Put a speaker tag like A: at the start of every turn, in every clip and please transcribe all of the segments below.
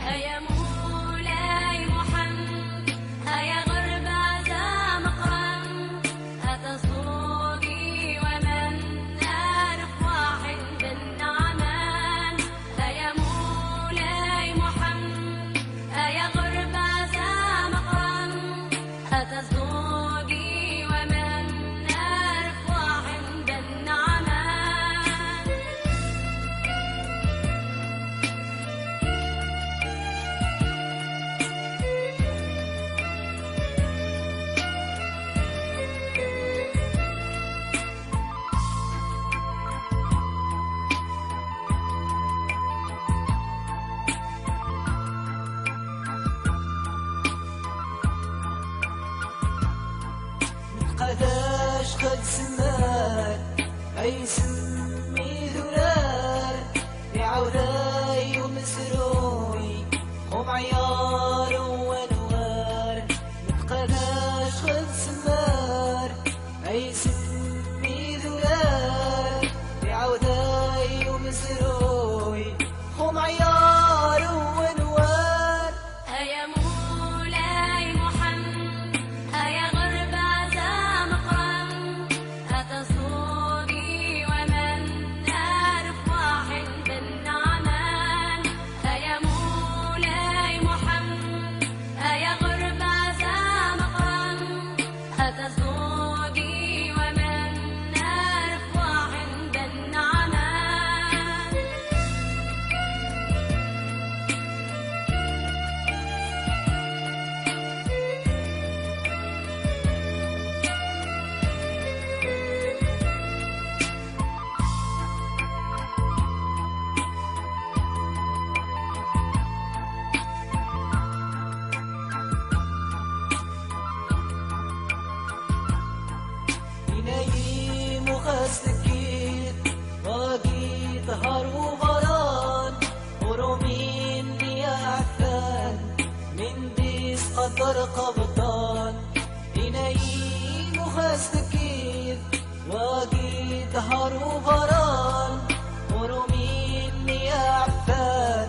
A: هيا مولاي محمد هيا غرب عزا مقرم هتصدقي ومن نعرف واحد بالنعمان هيا مولاي محمد هيا غرب عزا مقرم هتصدقي ومن نعرف واحد بالنعمان
B: قداش قد سمار أي سمي ذرار بعوذاي ومسروي ومعيار وانوار قداش قد سمار أي سمي ذرار بعوذاي ومسروي ومعيار وانوار
A: هيا مولاي محمد هيا غرب عزا مقرم هتصدقي ومن نعرف واحد بالنعمان هيا مولاي محمد هيا غرب عزا مقرم هتصدقي ومن نعرف واحد بالنعمان
B: نايم وخاسكيت باقي ظهر وغران ورومين يا عفان من ديس قدر قبطان نايم وخاسكيت باقي ظهر وغران ورومين يا عفان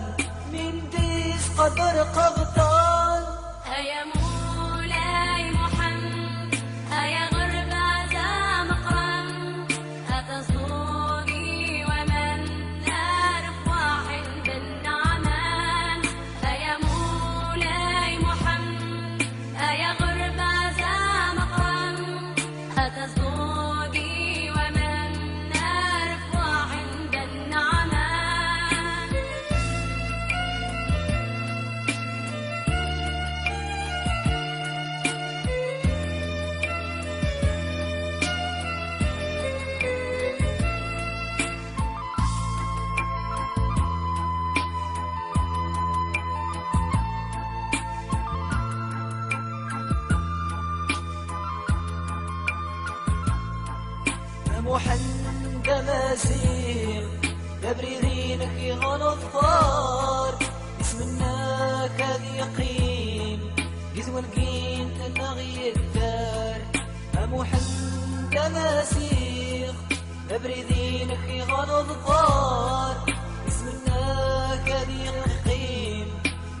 B: من ديس قدر قبطان
A: هيا مولاي محمد هيا غرب عزا مقرم هتصدقي ومن نعرف واحد بالنعمان هيا مولاي محمد هيا غرب عزا مقرم هتصدقي ومن نعرف واحد بالنعمان
B: محمد مسير تبريرينك يغن الظفار اسم الناك هذي يقين قد ونقين النغي الدار محمد مسير تبريرينك يغن الظفار اسم الناك هذي يقين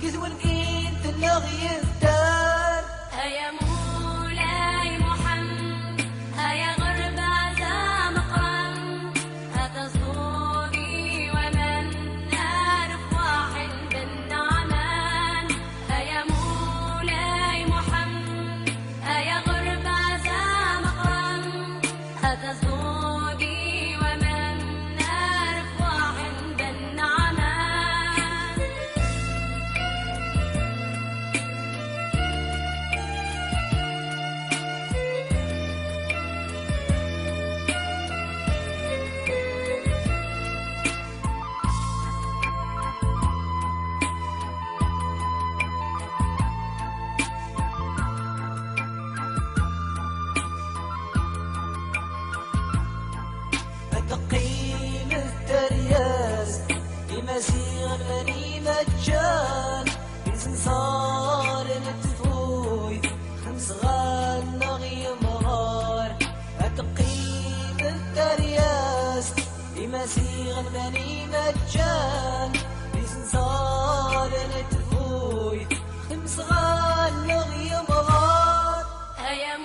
B: قد ونقين النغي الدار
A: هيا مولاي محمد هيا غرب عزا مقرم هتصدقي ومن نعرف واحد بالنعمان هيا مولاي محمد هيا غرب عزا مقرم هتصدقي ومن نعرف واحد بالنعمان
B: تقيم الترياس بمسير بني مجان بسنصار نتفوي خمس غان نغي مغار تقيم الترياس بمسير بني مجان بسنصار صار نتفوي خمس غال يمغار
A: هيا